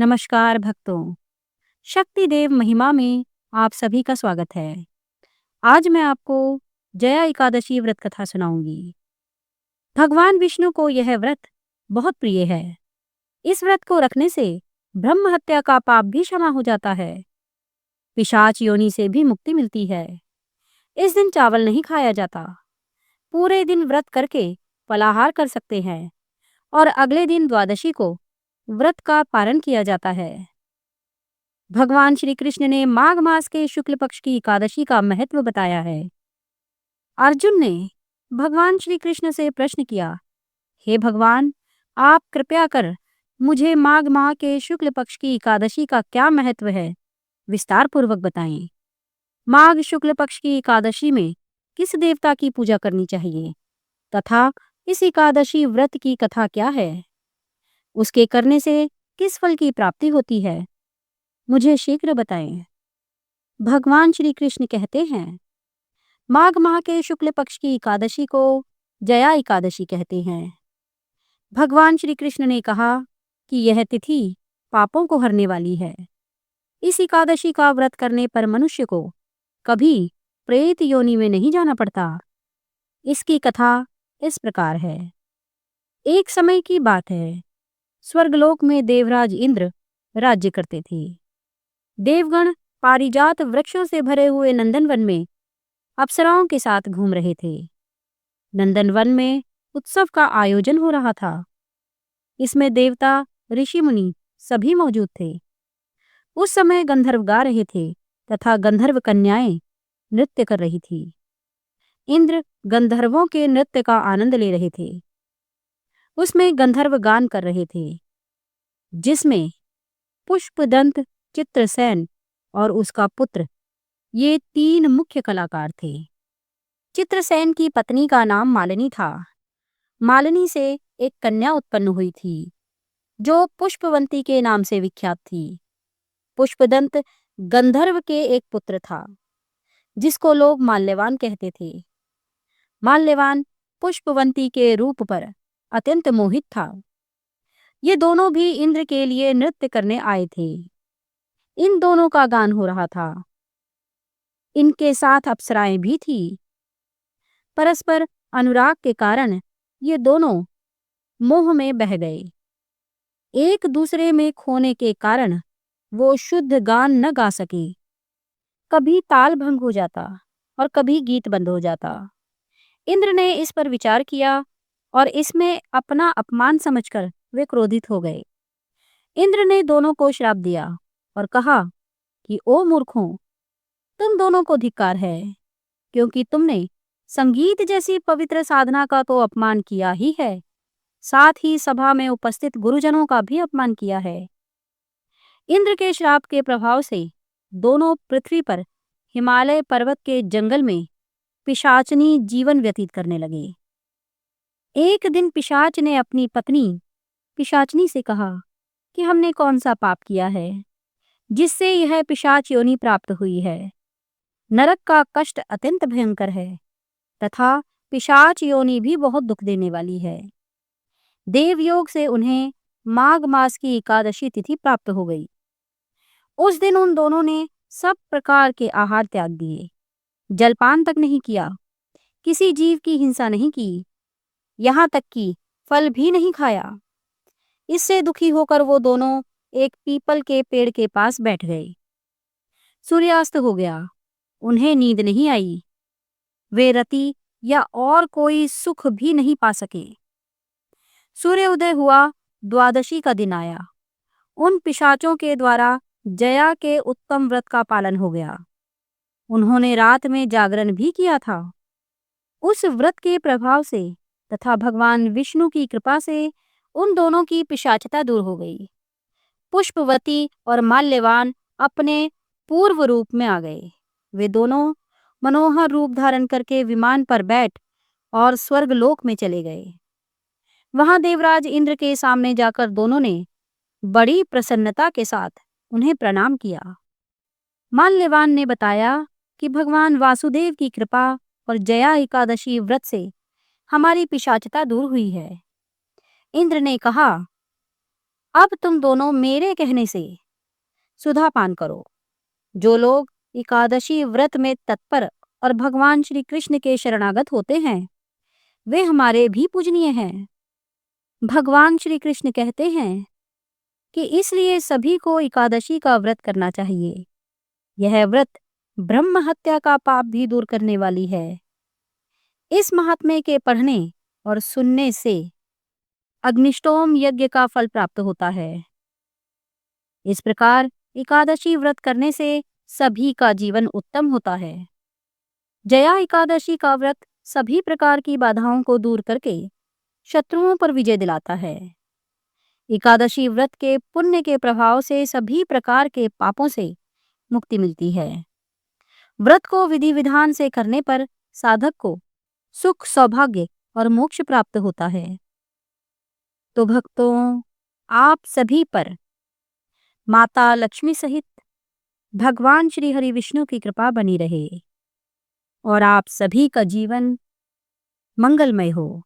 नमस्कार भक्तों। शक्ति देव महिमा में आप सभी का स्वागत है। आज मैं आपको जया एकादशी व्रत कथा सुनाऊंगी। भगवान विष्णु को यह व्रत बहुत प्रिय है। इस व्रत को रखने से ब्रह्म हत्या का पाप भी क्षमा हो जाता है। पिशाच योनि से भी मुक्ति मिलती है। इस दिन चावल नहीं खाया जाता। पूरे दिन व्रत करके फलाहार कर सकते हैं और अगले दिन द्वादशी को व्रत का पारण किया जाता है। भगवान श्री कृष्ण ने माघ मास के शुक्ल पक्ष की एकादशी का महत्व बताया है। अर्जुन ने भगवान श्री कृष्ण से प्रश्न किया, हे भगवान, आप कृपया कर मुझे माघ माह के शुक्ल पक्ष की एकादशी का क्या महत्व है, विस्तार पूर्वक बताएं। माघ शुक्ल पक्ष की एकादशी में किस देवता की पूजा करनी चाहिए तथा इस एकादशी व्रत की कथा क्या है? उसके करने से किस फल की प्राप्ति होती है? मुझे शीघ्र बताएं। भगवान श्री कृष्ण कहते हैं, माघ माह के शुक्ल पक्ष की एकादशी को जया एकादशी कहते हैं। भगवान श्री कृष्ण ने कहा कि यह तिथि पापों को हरने वाली है। इस एकादशी का व्रत करने पर मनुष्य को कभी प्रेत योनि में नहीं जाना पड़ता। इसकी कथा इस प्रकार है। एक समय की बात है, स्वर्गलोक में देवराज इंद्र राज्य करते थे। देवगण पारिजात वृक्षों से भरे हुए नंदनवन में अप्सराओं के साथ घूम रहे थे। नंदनवन में उत्सव का आयोजन हो रहा था। इसमें देवता, ऋषि मुनि सभी मौजूद थे। उस समय गंधर्व गा रहे थे तथा गंधर्व कन्याएं नृत्य कर रही थी। इंद्र गंधर्वों के नृत्य का आनंद ले रहे थे। उसमें गंधर्व गान कर रहे थे, जिसमें पुष्पदंत, चित्रसेन और उसका पुत्र, ये तीन मुख्य कलाकार थे। चित्रसेन की पत्नी का नाम मालिनी था। मालिनी से एक कन्या उत्पन्न हुई थी, जो पुष्पवंती के नाम से विख्यात थी। पुष्पदंत गंधर्व के एक पुत्र था, जिसको लोग माल्यवान कहते थे। माल्यवान पुष्पवंती के रूप पर अत्यंत मोहित था। ये दोनों भी इंद्र के लिए नृत्य करने आए थे। इन दोनों का गान हो रहा था। इनके साथ अप्सराएं भी थी। परस्पर अनुराग के कारण ये दोनों मोह में बह गए। एक दूसरे में खोने के कारण वो शुद्ध गान न गा सके। कभी ताल भंग हो जाता और कभी गीत बंद हो जाता। इंद्र ने इस पर विचार किया और इसमें अपना अपमान समझकर वे क्रोधित हो गए। इंद्र ने दोनों को श्राप दिया और कहा कि ओ मूर्खों, तुम दोनों को धिक्कार है, क्योंकि तुमने संगीत जैसी पवित्र साधना का तो अपमान किया ही है, साथ ही सभा में उपस्थित गुरुजनों का भी अपमान किया है। इंद्र के श्राप के प्रभाव से दोनों पृथ्वी पर हिमालय पर्वत के जंगल में पिशाचनी जीवन व्यतीत करने लगे। एक दिन पिशाच ने अपनी पत्नी पिशाचनी से कहा कि हमने कौन सा पाप किया है, जिससे यह पिशाच योनि प्राप्त हुई है। नरक का कष्ट अत्यंत भयंकर है तथा पिशाच योनि भी बहुत दुख देने वाली है। देवयोग से उन्हें माघ मास की एकादशी तिथि प्राप्त हो गई। उस दिन उन दोनों ने सब प्रकार के आहार त्याग दिए, जलपान तक नहीं किया, किसी जीव की हिंसा नहीं की, यहाँ तक कि फल भी नहीं खाया। इससे दुखी होकर वो दोनों एक पीपल के पेड़ के पास बैठ गए। सूर्यास्त हो गया, उन्हें नींद नहीं आई। वे रति या और कोई सुख भी नहीं पा सके। सूर्योदय हुआ, द्वादशी का दिन आया। उन पिशाचों के द्वारा जया के उत्तम व्रत का पालन हो गया। उन्होंने रात में जागरण भी किया था। उस व्रत के प्रभाव से तथा भगवान विष्णु की कृपा से उन दोनों की पिशाचता दूर हो गई। पुष्पवती और माल्यवान अपने पूर्व रूप में आ गए। वे दोनों मनोहर रूप धारण करके विमान पर बैठ और स्वर्गलोक में चले गए। वहां देवराज इंद्र के सामने जाकर दोनों ने बड़ी प्रसन्नता के साथ उन्हें प्रणाम किया। माल्यवान ने बताया कि भगवान वासुदेव की कृपा और जया एकादशी व्रत से हमारी पिशाचता दूर हुई है। इंद्र ने कहा, अब तुम दोनों मेरे कहने से सुधा पान करो। जो लोग एकादशी व्रत में तत्पर और भगवान श्री कृष्ण के शरणागत होते हैं, वे हमारे भी पूजनीय हैं। भगवान श्री कृष्ण कहते हैं कि इसलिए सभी को एकादशी का व्रत करना चाहिए। यह व्रत ब्रह्म हत्या का पाप भी दूर करने वाली है। इस महात्म्य के पढ़ने और सुनने से अग्निष्टोम यज्ञ का फल प्राप्त होता है। इस प्रकार एकादशी व्रत करने से सभी का जीवन उत्तम होता है। जया एकादशी का व्रत सभी प्रकार की बाधाओं को दूर करके शत्रुओं पर विजय दिलाता है। एकादशी व्रत के पुण्य के प्रभाव से सभी प्रकार के पापों से मुक्ति मिलती है। व्रत को विधि विधान से करने पर साधक को सुख, सौभाग्य और मोक्ष प्राप्त होता है। तो भक्तों, आप सभी पर माता लक्ष्मी सहित भगवान श्री हरि विष्णु की कृपा बनी रहे और आप सभी का जीवन मंगलमय हो।